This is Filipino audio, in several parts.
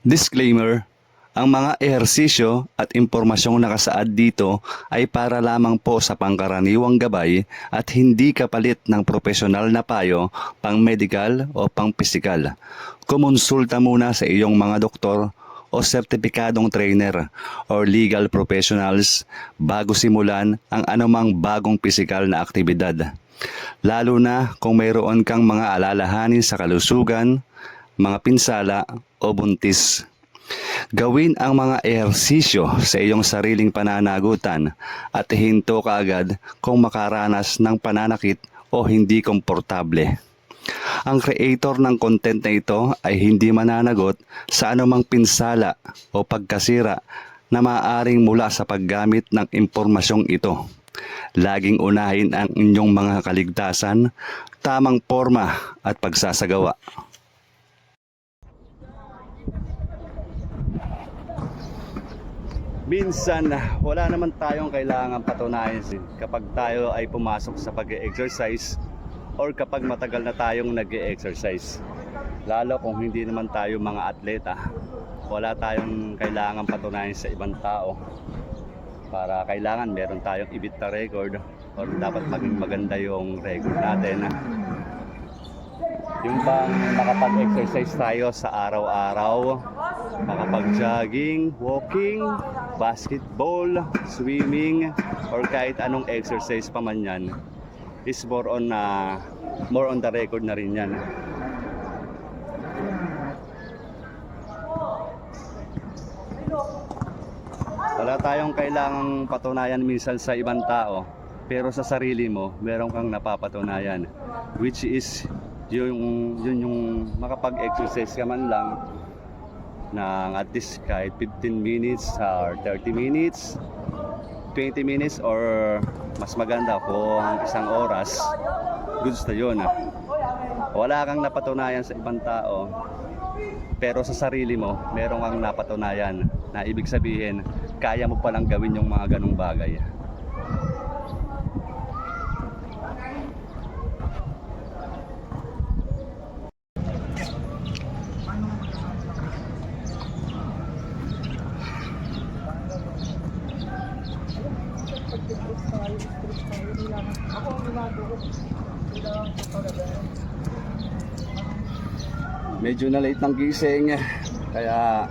Disclaimer, ang mga ehersisyo at impormasyong nakasaad dito ay para lamang po sa pangkaraniwang gabay at hindi kapalit ng profesional na payo pang medical o pang pisikal. Kumonsulta muna sa iyong mga doktor o sertipikadong trainer or legal professionals bago simulan ang anumang bagong pisikal na aktibidad. Lalo na kung mayroon kang mga alalahanin sa kalusugan, mga pinsala o buntis. Gawin ang mga ehersisyo sa iyong sariling pananagutan at hinto ka agad kung makaranas ng pananakit o hindi komportable. Ang creator ng content na ito ay hindi mananagot sa anumang pinsala o pagkasira na maaaring mula sa paggamit ng impormasyong ito. Laging unahin ang inyong mga kaligtasan, tamang forma at pagsasagawa. Minsan, wala naman tayong kailangan patunayan kapag tayo ay pumasok sa pag-exercise or kapag matagal na tayong nag-exercise. Lalo kung hindi naman tayo mga atleta, wala tayong kailangan patunayan sa ibang tao para kailangan meron tayong ibit na record or dapat maging maganda yung record natin. Yung bang makapag-exercise tayo sa araw-araw, makapag-jogging, walking, basketball, swimming, or kahit anong exercise pa man yan, is more on the record na rin yan. Wala tayong kailangang patunayan minsan sa ibang tao, pero sa sarili mo, meron kang napapatunayan, which is yung makapag-exercise ka man lang ng at least kahit 15 minutes or 30 minutes, 20 minutes or mas maganda kung isang oras, goods na yun. Wala kang napatunayan sa ibang tao, pero sa sarili mo, meron kang napatunayan na ibig sabihin, kaya mo palang gawin yung mga ganong bagay. Medyo na late ng gising, kaya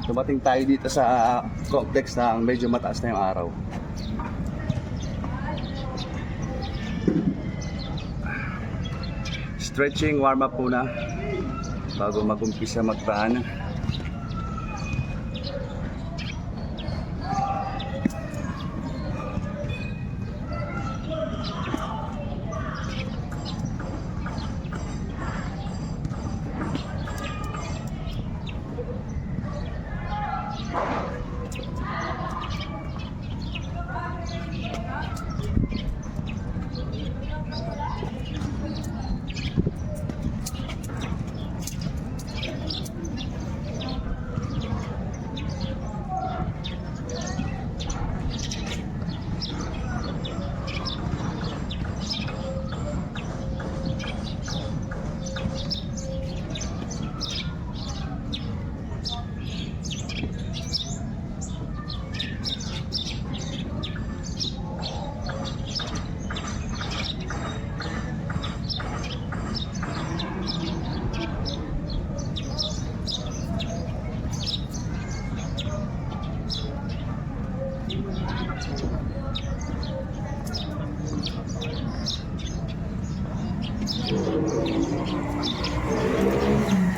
dumating tayo dito sa complex na medyo mataas na yung araw. Stretching, warm up muna bago mag-umpisa mag-run.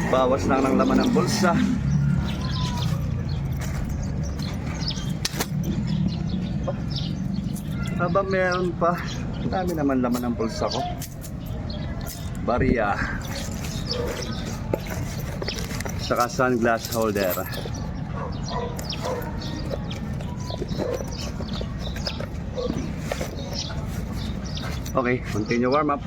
Bawas lang ng laman ng bulsa. Haba meron pa. Ang dami naman laman ng bulsa ko. Barya. Saka sunglass holder. Okay, continue warm up.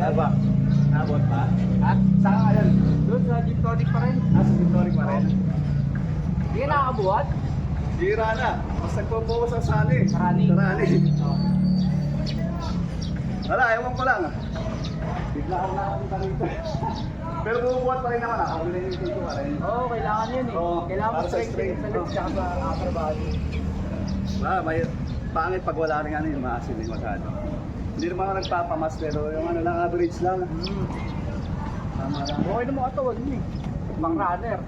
Aba, nabot pa? Ha? Saan ka yan? Doon sa gin tonic pa rin. Sa Victory pa rin? Hindi ka nakakabuhat? Bira na. Mas nagpo-focus ang sani. Sarani. Sarani. Oo. Wala, ewan ko lang. Bigla ako nakapunta rito. Pero bubuhat pa rin naman ako. Binigay ko pa rin. Oo, kailangan yun eh. Oo, Kailangan para mo sa strength strength. sa legs tsaka sa upper body. May pangit pag wala rin ano yung maasin yung masyado. Hindi naman ako nagpapamas pero yung ano lang, average lang. Tama lang. Okay naman katawan yun eh. Pang runner.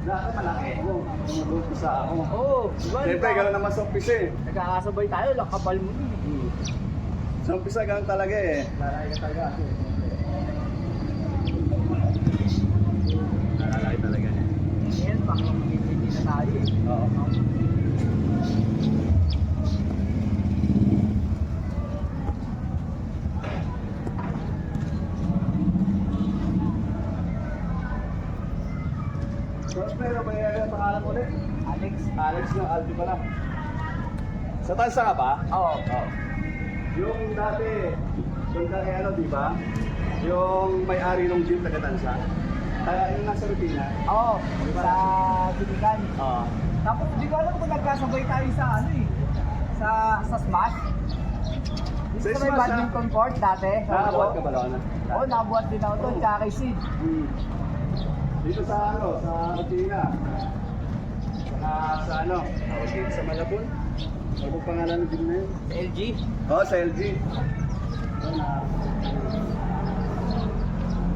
Dati malaki ako. Tumulog sa ako. Oo, di ba? Siyempre, gano'n naman sa umpisa eh. Nagkakasabay tayo, lakabal mo yun eh. Sa umpisa gano'n talaga eh. Lalaki ka talaga kasi. Nalalaki talaga eh. Ngayon, pang hindi na tayo eh. Oo. Pero may pangalan ulit. Alex? Alex ng Aldi pala. Sa Tansa ka ba? Oo. Yung dati, doon ka kay ano, di ba? Yung may-ari ng gym taga Tansa. Kaya yung nasa rutina. Oo, sa Sinigan. Oo. Tapos hindi ko alam kung nagkasabay tayo sa ano eh. Sa Smash. Sa Dito sa may Smash, badminton court dati. Nakabuhat ka ba doon? Oo, nabuhat din ako doon, tsaka kay Sid. Dito sa ano, sa rutina. Sa ano, tawag dito sa Malabon. Ano pang pangalan ng gym na yun? Sa LG. Oo, sa LG.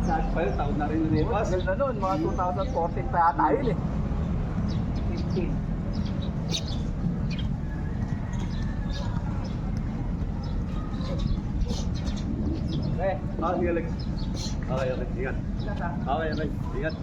Sa pa yun, taon na rin nilipas. Ganda nun, mga 2014 pa yata yun eh. 15. Eh, Sige, Alex. Okay, ingat. Okay, ingat.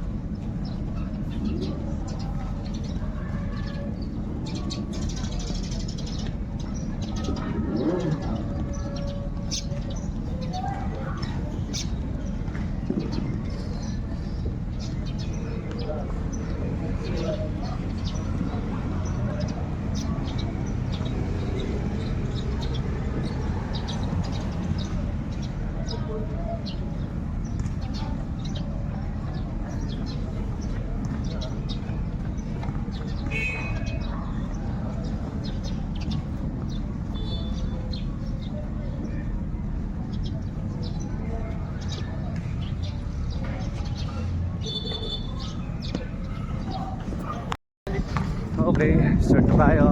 Okay, start na tayo.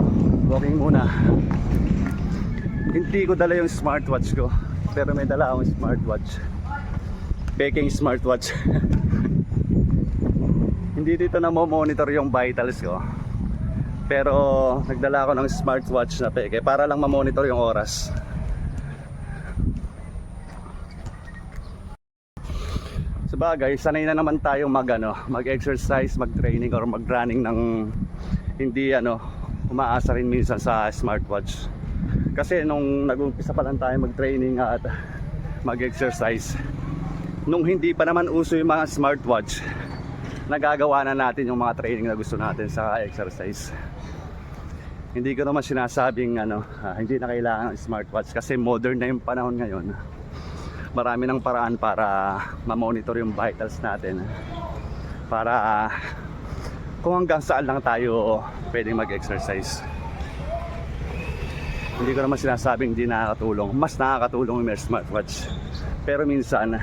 Walking muna. Hindi ko dala yung smartwatch ko, pero may dala akong smartwatch. Peking smartwatch. Hindi dito na monitor yung vitals ko. Pero nagdala ako ng smartwatch na peke para lang ma-monitor yung oras. Sabagay, sanay na naman tayo mag-exercise, mag-training or mag-running ng hindi umaasa rin minsan sa smartwatch. Kasi nung nag-umpisa pa lang tayo mag-training at mag-exercise, nung hindi pa naman uso yung mga smartwatch, nagagawa na natin yung mga training na gusto natin sa exercise. Hindi ko naman sinasabing hindi na kailangan ng smartwatch kasi modern na yung panahon ngayon. Marami ng paraan para ma-monitor yung vitals natin, para kung hanggang saan lang tayo pwedeng mag-exercise. Hindi ko naman sinasabing hindi nakakatulong. Mas nakakatulong yung smartwatch. Pero minsan,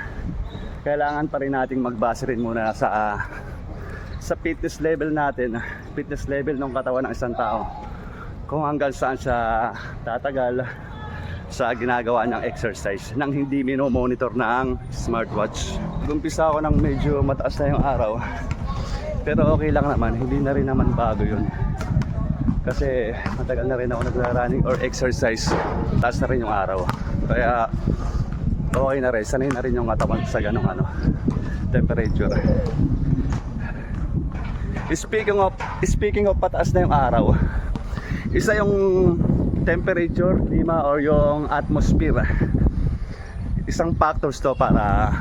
kailangan pa rin nating magbase rin muna sa fitness level natin, fitness level ng katawan ng isang tao. Kung hanggang saan siya tatagal sa ginagawa ng exercise nang hindi minomonitor ng smartwatch. Gumpisa ako ng medyo mataas na yung araw. Pero okay lang naman, hindi na rin naman bago yun. Kasi matagal na rin ako nagra-running or exercise, taas na rin yung araw. Kaya okay na rin, sanay na rin yung katawan sa ganong temperature. Speaking of pataas na yung araw, isa yung temperature, klima, or yung atmosphere. Isang factors to para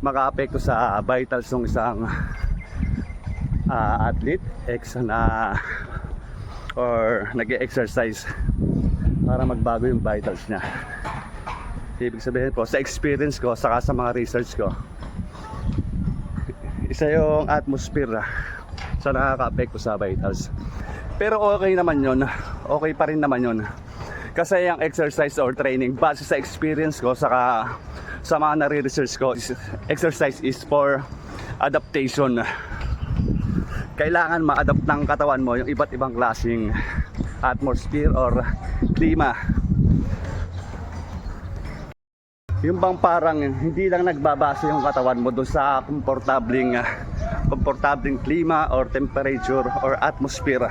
maka-apekto sa vitals ng isang athlete, or nag-exercise para magbago yung vitals niya. Ibig sabihin po, sa experience ko, saka sa mga research ko, isa yung atmosphere sa nakaka-apekto sa vitals. Pero okay naman yun, okay pa rin naman yun. Kasi yung exercise or training, base sa experience ko, saka sa mga nare-research ko, exercise is for adaptation. Kailangan ma-adapt ng katawan mo yung iba't ibang klaseng atmosphere or klima. Yung bang parang hindi lang nagbabase yung katawan mo doon sa komportabling klima or temperature or atmosphere.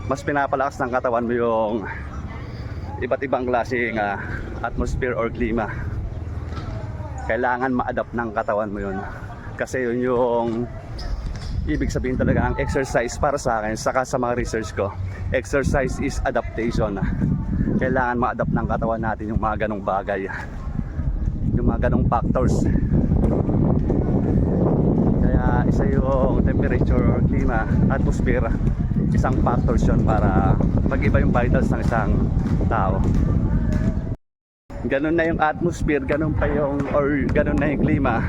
Mas pinapalakas ng katawan mo yung iba't ibang klaseng atmosphere or klima. Kailangan ma-adapt ng katawan mo yun. Kasi yun yung ibig sabihin talaga ang exercise para sa akin, saka sa mga research ko. Exercise is adaptation. Kailangan ma-adapt ng katawan natin yung mga ganong bagay, yung mga ganong factors. Kaya isa yung temperature or klima, atmosphere, isang factors yun para mag-iba yung vitals ng isang tao. Ganun na yung atmosphere, ganun pa yung, or ganun na yung klima,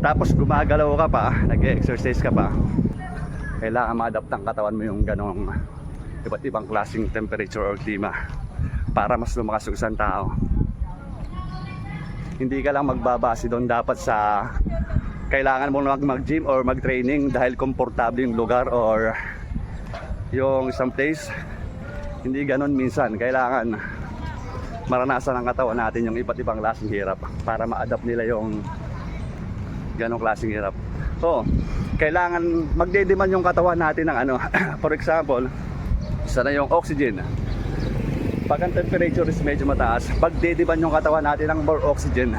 tapos gumagalaw ka pa, nag-exercise ka pa, kailangan ma-adapt ng katawan mo yung ganong iba't ibang klaseng temperature or klima para mas lumakas yung isang tao. Hindi ka lang magbabase doon dapat sa kailangan mo mag-gym or mag-training dahil komportable yung lugar or yung isang place. Hindi ganun minsan. Kailangan maranasan ng katawan natin yung iba't ibang klaseng hirap para ma-adapt nila yung ganong klaseng hirap. So, kailangan magdedemand yung katawan natin ng ano. For example, isa na yung oxygen. Pag ang temperature is medyo mataas, pagdedemand yung katawan natin ng more oxygen.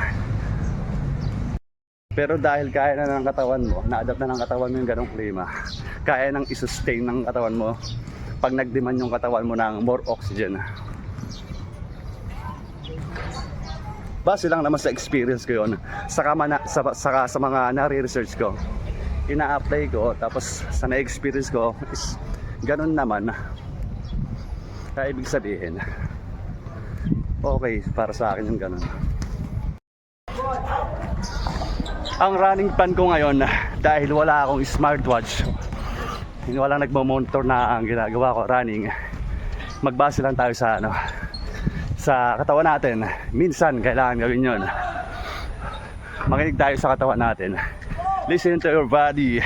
Pero dahil kaya na ng katawan mo, na-adapt na ng katawan mo yung ganong klima, kaya nang i-sustain ng katawan mo pag nag-demand yung katawan mo ng more oxygen. Base lang naman sa experience ko yun, saka sa mga nare-research ko, ina-apply ko, tapos sa na-experience ko is ganon naman. Kaya ibig sabihin, okay para sa akin yung ganon. Ang running plan ko ngayon, dahil wala akong smartwatch, walang nagmo-monitor na ang ginagawa ko running, magbase lang tayo sa ano, sa katawan natin. Minsan kailangan gawin yun. Makinig tayo sa katawan natin. Listen to your body.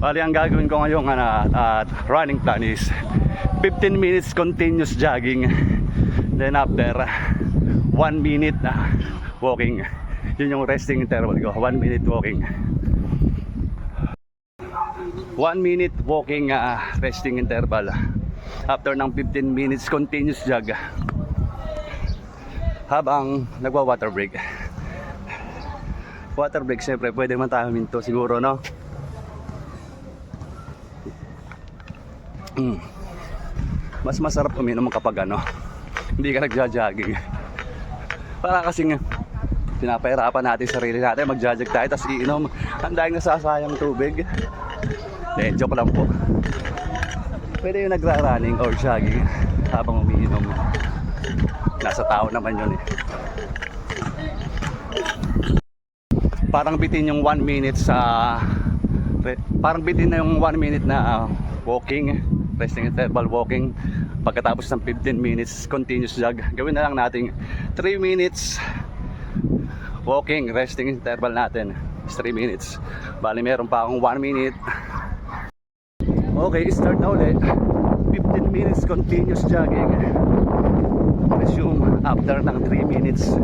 Bali, ang gagawin ko ngayong running plan is 15 minutes continuous jogging, then after 1 minute walking. Yun yung resting interval ko, 1 minute walking. 1 minute walking, resting interval after ng 15 minutes continuous jog habang nagwa water break. Water break, syempre pwede man tayo minto siguro, no? Mas masarap uminom kapag ano, hindi ka nagja-jogging. Para kasing pinapahirapan natin sarili natin, mag-jog tayo tapos iinom. Ang dahil nasasayang tubig. Joke lang po. Pwede yung nagra-running or jogging habang umiinom. Nasa tao naman yun eh. Parang bitin yung 1 minute parang bitin na yung 1 minute na walking, resting interval walking. Pagkatapos ng 15 minutes continuous jog, gawin na lang natin 3 minutes walking, resting interval natin is 3 minutes. Bali meron pa akong 1 minute. Okay, start na ulit. 15 minutes continuous jogging. Resume after ng 3 minutes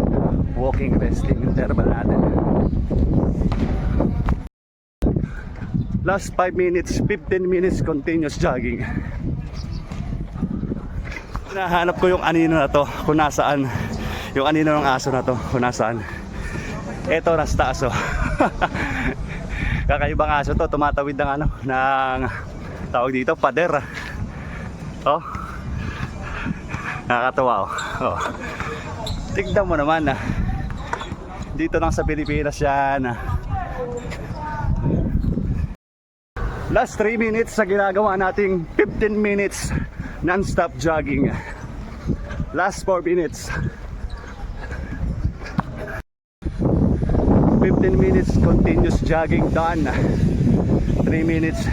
walking, resting interval natin. Last 5 minutes, 15 minutes continuous jogging. Hinahanap ko yung anino na to, kung nasaan. Yung anino ng aso na to, kung nasaan. Eto, nasa taas oh. Kakaibang aso to, tumatawid ng ano, ng tawag dito, pader. Oh. Nakakatawa oh. Oh. Tignan mo naman dito lang sa Pilipinas yan. Last 3 minutes sa ginagawa nating 15 minutes non-stop jogging. Last 4 minutes. 15 minutes continuous jogging done. 3 minutes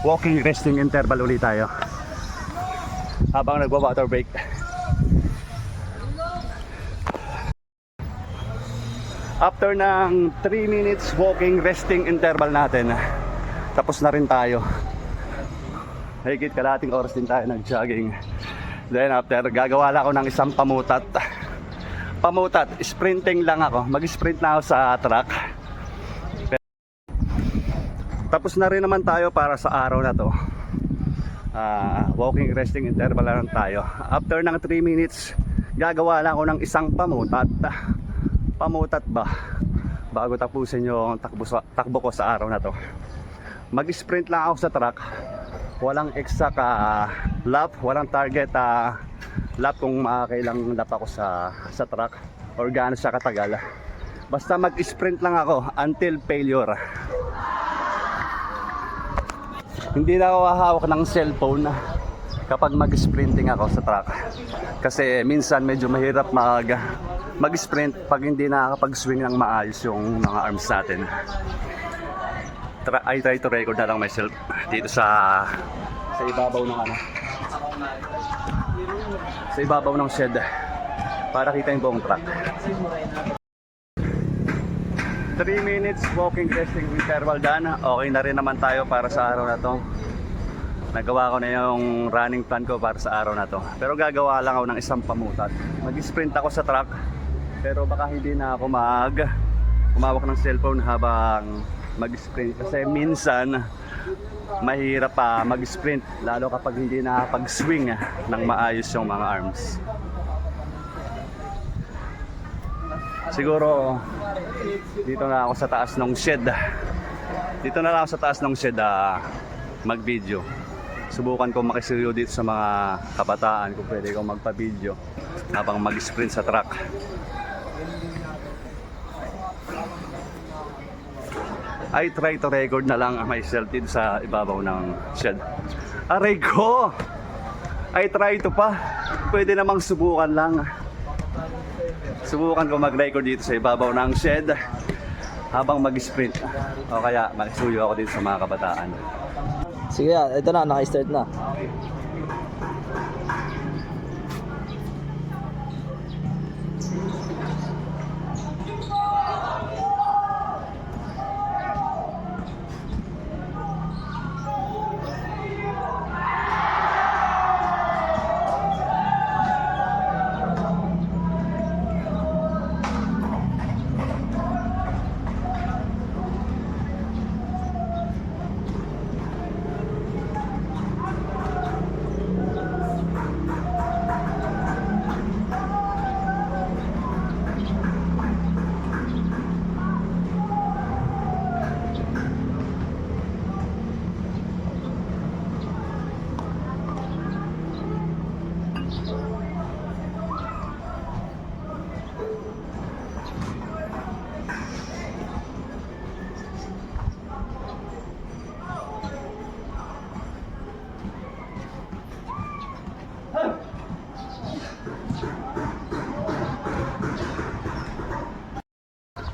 walking resting interval ulit tayo habang nagwa-water break. After ng 3 minutes walking resting interval natin, tapos na rin tayo. Higit kalating oras din tayo nag-jogging. Then after, gagawa lang ako ng isang pamutat. Pamutat, sprinting lang ako. Mag-sprint na ako sa track. Tapos na rin naman tayo para sa araw na to. Walking resting interval lang tayo. After ng 3 minutes, gagawa lang ako ng isang pamutat. Pamutat ba? Bago tapusin yung takbo ko sa araw na to. Mag-sprint lang ako sa track. Walang exact lap, walang target lap kung makakailang lap ako sa track or gaano siya katagal. Basta mag-sprint lang ako until failure. Hindi na ako hahawak ng cellphone kapag mag-sprinting ako sa track. Kasi minsan medyo mahirap mag-sprint pag hindi nakakapag-swing ng maayos yung mga arms natin. I try to record na lang myself dito sa ibabaw ng sa ibabaw ng shed para kita yung buong track. 3 minutes walking resting interval done. Okay na rin naman tayo para sa araw na to. Nagawa ko na yung running plan ko para sa araw na to. Pero gagawa lang ako ng isang pamutat. Mag-sprint ako sa track, pero baka hindi na ako kumawak ng cellphone habang mag-sprint. Kasi minsan mahirap pa mag-sprint, lalo kapag hindi nakapag-swing ng maayos yung mga arms. Siguro dito na ako sa taas ng shed. Dito na lang ako sa taas ng shed mag-video. Subukan ko makisuyo dito sa mga kabataan kung pwede ko magpa-video habang mag-sprint sa track. I try to record na lang myself dito sa ibabaw ng shed. Aray ko! I try to pa. Pwede namang subukan lang. Subukan ko mag-record dito sa ibabaw ng shed habang mag-sprint. O kaya makisuyo ako dito sa mga kabataan. Sige, ito na, naka-start na.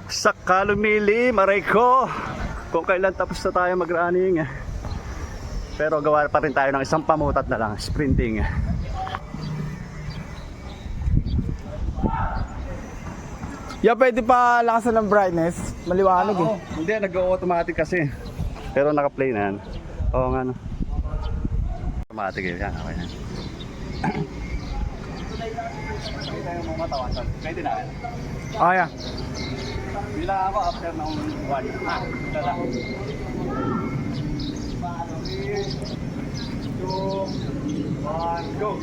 Saka lumilim, aray ko! Kung kailan tapos na tayo mag-running. Pero gawa pa rin tayo ng isang pamutat na lang, sprinting. Pwede pa lakasan ng brightness. Maliwanag eh. Hindi, nag-automatic kasi. Pero naka-play na yan. Oo nga no. Automatic eh, yan, okay na. Pwede tayo mga matawan. Pwede na yan. Yeah. Bila ako after ng 1. Ito lang. 3, 2, 1, go!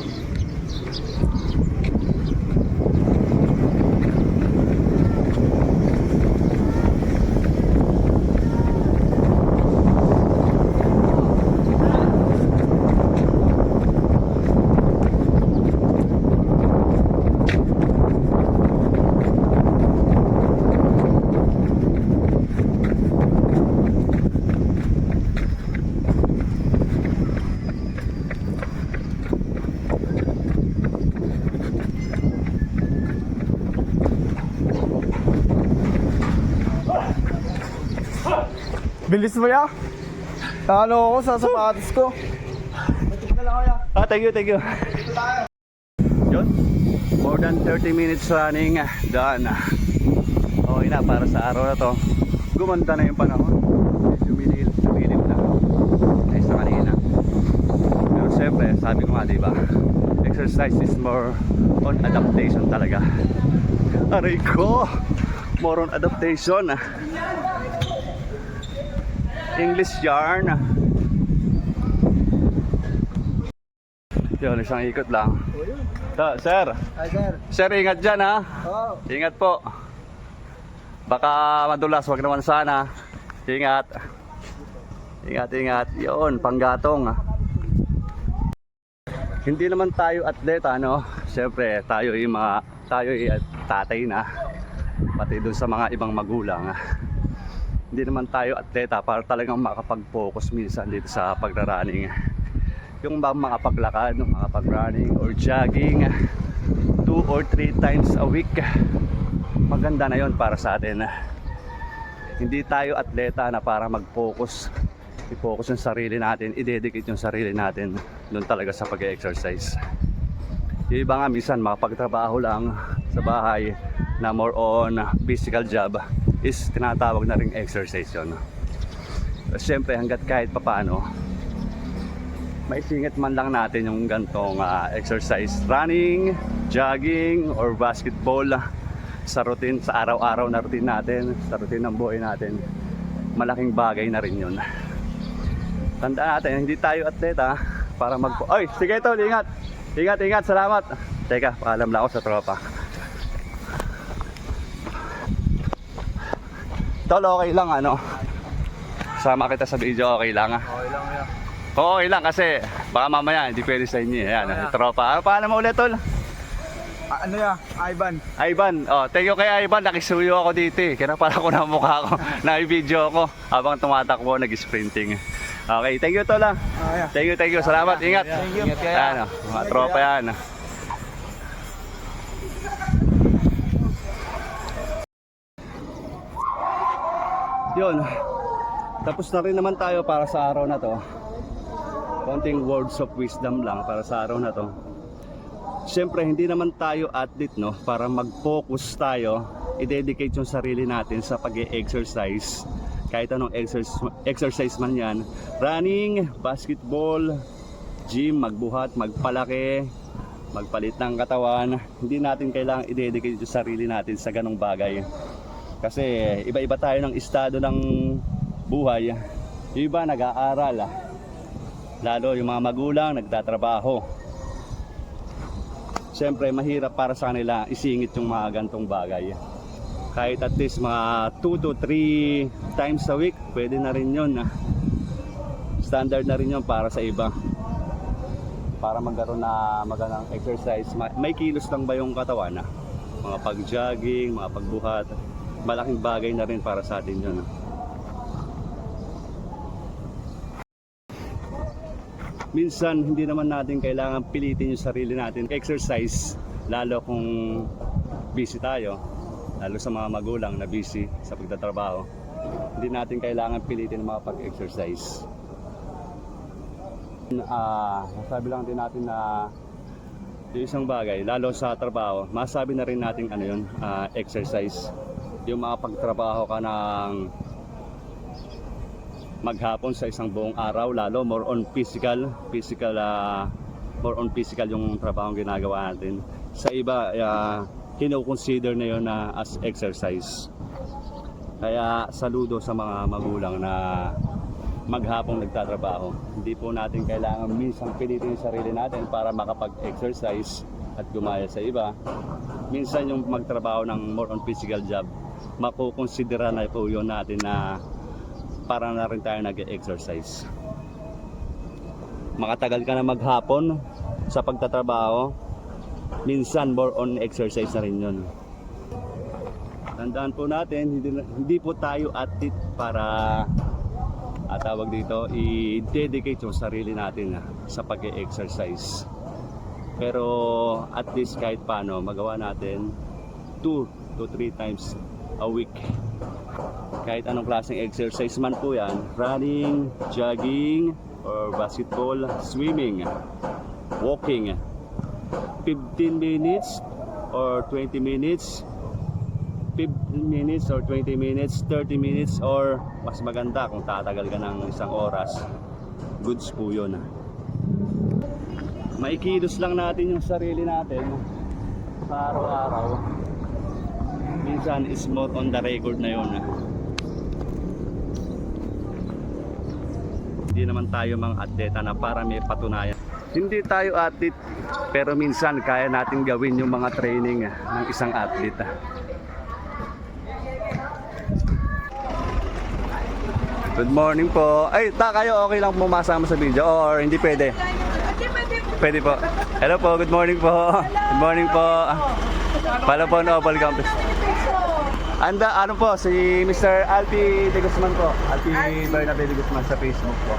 Bilis mo ya. Ano ako sa sapatos ko. Matik na lang kaya. Thank you, thank you. Yun. More than 30 minutes running. Done. Okay na para sa araw na to. Gumanda na yung panahon. Lumilim na. Ay sa kanina. Pero siyempre, sabi ko nga, diba? Exercise is more on adaptation talaga. Aray ko! More on adaptation. English yarn. Yun, isang ikot lang. Sir, Ay, sir. sir, ingat dyan ha. Oo. Ingat po. Baka madulas, wag naman sana. Ingat. Ingat. Yun, panggatong. Hindi naman tayo atleta, no? Siyempre, tayo ay tatay na. Pati dun sa mga ibang magulang. Hindi naman tayo atleta para talagang makapag-focus minsan dito sa pagrarunning. Yung makapaglakad, makapag-running or jogging 2 or 3 times a week. Maganda na yon para sa atin. Hindi tayo atleta na para mag-focus, i-focus yung sarili natin, i-dedicate yung sarili natin doon talaga sa pag-exercise. Yung iba nga minsan makapagtrabaho lang sa bahay na more on physical job is tinatawag na ring exercise yun. Siyempre hanggat kahit papano maisingit man lang natin yung gantong exercise, running, jogging or basketball sa routine, sa araw-araw na routine natin, sa routine ng buhay natin. Malaking bagay na rin yun. Tandaan natin, hindi tayo atleta para Oy, sige tol, ingat. Ingat, salamat. Teka, paalam lang ako sa tropa. Tol, okay lang ano. Sama kita sa video, okay lang. Okay lang ya. Okay lang kasi baka mamaya hindi pwede sa inyo. Ayan, tropa. Ano paalam mo ulit tol? Ano ya? Ivan. Ivan, thank you kay Ivan, nakisuyo ako dito eh. Kaya pala ko na mukha ko, na-video ko habang tumatakbo, nag-sprinting. Okay, thank you tol ah. Yeah. Thank you, salamat, ingat. Thank you. Ayan, mga tropa yan. Yun, tapos na rin naman tayo para sa araw na to. Konting words of wisdom lang para sa araw na to. Siyempre, hindi naman tayo athlete, no? Para mag-focus tayo, i-dedicate yung sarili natin sa pag-exercise. Kahit anong exercise man yan. Running, basketball, gym, magbuhat, magpalaki, magpalit ng katawan. Hindi natin kailangang i-dedicate yung sarili natin sa ganong bagay. Kasi iba-iba tayo ng estado ng buhay. Yung iba nag-aaral. Lalo yung mga magulang nagtatrabaho. Siyempre mahirap para sa kanila isingit yung mga gantong bagay. Kahit at least mga 2 to 3 times a week, pwede na rin yun. Standard na rin yun para sa iba. Para magkaroon na magandang exercise. May kilos lang ba yung katawan? Mga pag-jogging, mga pagbuhat. Malaking bagay na rin para sa atin yun. Minsan hindi naman natin kailangan pilitin yung sarili natin exercise, lalo kung busy tayo, lalo sa mga magulang na busy sa pagtatrabaho. Hindi natin kailangan pilitin makapag-exercise. Masabi lang din natin na yung isang bagay, lalo sa trabaho, masabi na rin natin ano yun, exercise. Yung makapagtrabaho ka ng maghapon sa isang buong araw, lalo more on physical yung trabaho ginagawa natin. Sa iba kino-consider na yun as exercise. Kaya saludo sa mga magulang na maghapong nagtatrabaho. Hindi po natin kailangan minsan pilitin yung sarili natin para makapag-exercise at gumaya sa iba. Minsan yung magtrabaho ng more on physical job, makukonsidera na po yun natin na para na rin tayo nag-exercise. Makatagal ka na maghapon sa pagtatrabaho, minsan more on exercise na rin yun. Tandaan po natin, hindi po tayo athlete para tawag dito, i-dedicate yung sarili natin sa pag-exercise. Pero at least kahit paano magawa natin 2 to 3 times a a week. Kahit anong klaseng exercise man po yan, running, jogging, or basketball, swimming, walking, 15 minutes or 20 minutes, 15 minutes or 20 minutes, 30 minutes, or mas maganda kung tatagal ka ng isang oras, goods po yun. Maikilos lang natin yung sarili natin sa araw-araw. Minsan is more on the record na yun. Hindi naman tayo mga atleta na para may patunayan. Hindi tayo athlete, pero minsan kaya natin gawin yung mga training ng isang athlete. Good morning po. Ay, kayo okay lang pumasama sa video or hindi pwede? Pwede po. Hello po, good morning po. Good morning po. Malabon Oval Campus. Ano po, si Mr. Alpi De Guzman po. Alpi Bernabe De Guzman sa Facebook po.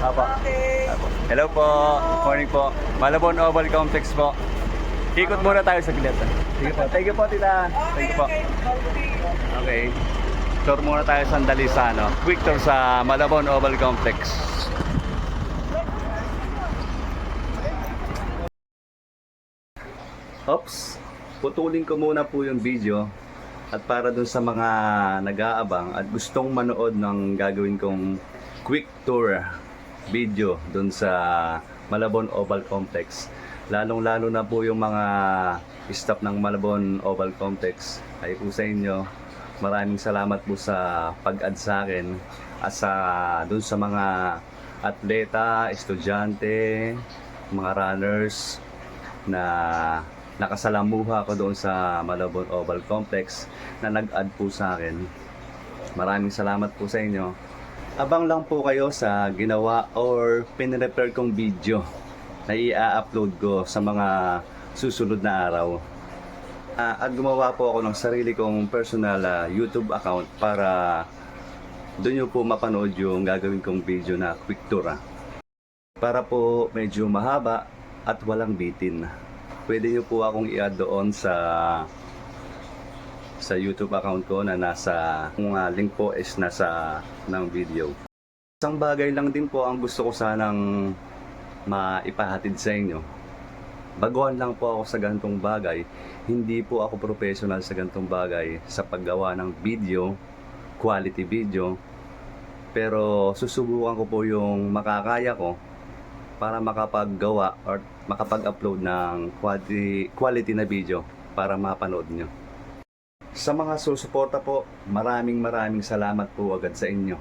Apo. Hello po, good morning po. Malabon Oval Complex po. Ikot muna tayo sa gilid. Sige po. Thank you po, tita. Thank you po. Okay. Tour muna tayo sandali sa quick tour sa Malabon Oval Complex. Oops, putulin ko muna po yung video at para dun sa mga nag-aabang at gustong manood ng gagawin kong quick tour video dun sa Malabon Oval Complex. Lalong-lalo na po yung mga staff ng Malabon Oval Complex. Ay po sa inyo, maraming salamat po sa pag-add sa akin at sa dun sa mga atleta, estudyante, mga runners na nakasalamuha ko doon sa Malabon Oval Complex na nag-add po sa akin. Maraming salamat po sa inyo. Abang lang po kayo sa ginawa or pinrepare kong video na i-upload ko sa mga susunod na araw. At gumawa po ako ng sarili kong personal YouTube account para doon nyo po mapanood yung gagawin kong video na quick tour. Para po medyo mahaba at walang bitin. Pwede nyo po akong i-add doon sa YouTube account ko na nasa link po is nasa ng video. Isang bagay lang din po ang gusto ko sanang maipahatid sa inyo. Baguhan lang po ako sa gantong bagay. Hindi po ako professional sa gantong bagay sa paggawa ng video, quality video. Pero susubukan ko po yung makakaya ko para makapaggawa or makapag-upload ng quality na video para mapanood nyo. Sa mga susuporta po, maraming salamat po agad sa inyo.